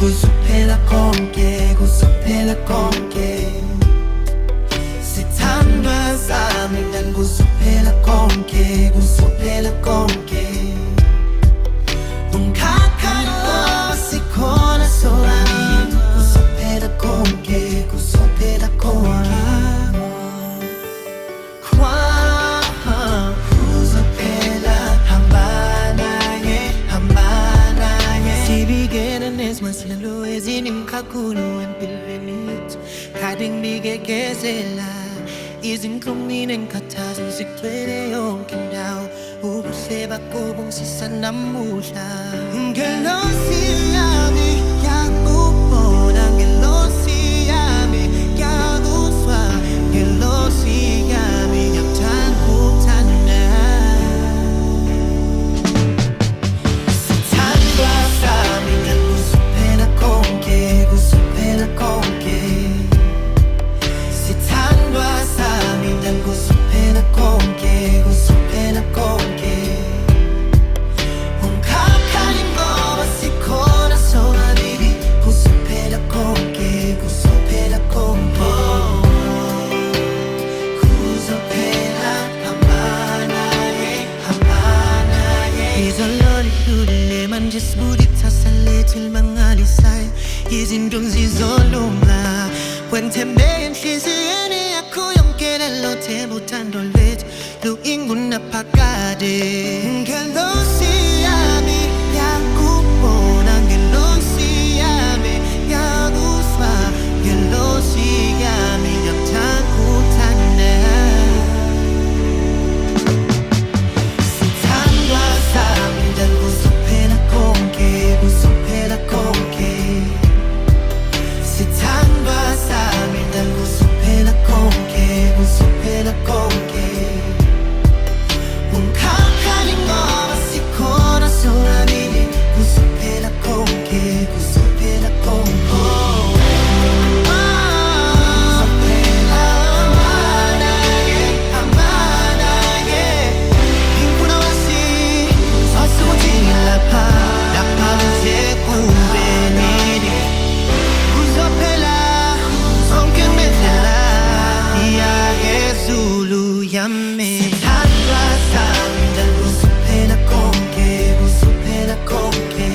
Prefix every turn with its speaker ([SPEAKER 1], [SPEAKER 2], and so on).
[SPEAKER 1] kusupela konke, kusupela konke. Sithandwa sami ngani kusupela konke, kusupela konke. Umkhakha lo sikhona sobabili, kusupela konke, kusupela konke. Masilalo ezinimkhakhulu empilweni yethu kade ngibikekezela izinhlungu nenkathazo zigcwele yonke indawo ubuhle bakho bungisisa namuhla ngelosi yami yakubona ngelosi yami yakuzwa ngelosi yami yakuthanda ukuthanda sithandwa sami kusupela konke, kusupela konke. Sithandwa sami kusupela konke, kusupela konke. Umkhakha ngoba sikhona sobabili, kusupela konke, kusupela konke. Kuzophela hambana ye, hambana ye. Izolo lidlule manje sibuka ikusasa lethu elimangalisayo, izinto zizolunga wengithembe enhliziyweni yakho yonke lelo themba uthando lwethu luyingunaphakade ngelosi yami yakubona ngelosi yami yakuzwa ngelosi yami yakuthanda ukuthanda sithandwa sami kusupela konke, kusupela konke. Sithandwa sami kusupela konke, kusupela konke. Umkhakha ngoba sikhona sobabili, kusupela konke, kusupela konke. Kusupela hambana ye, hambana ye. Ngifuna wazi sasukuthi lapha lapha kuze kube nini kuzophela zonke mezela ya yezulu yami sithandwa sami kusupela konke, kusupela konke.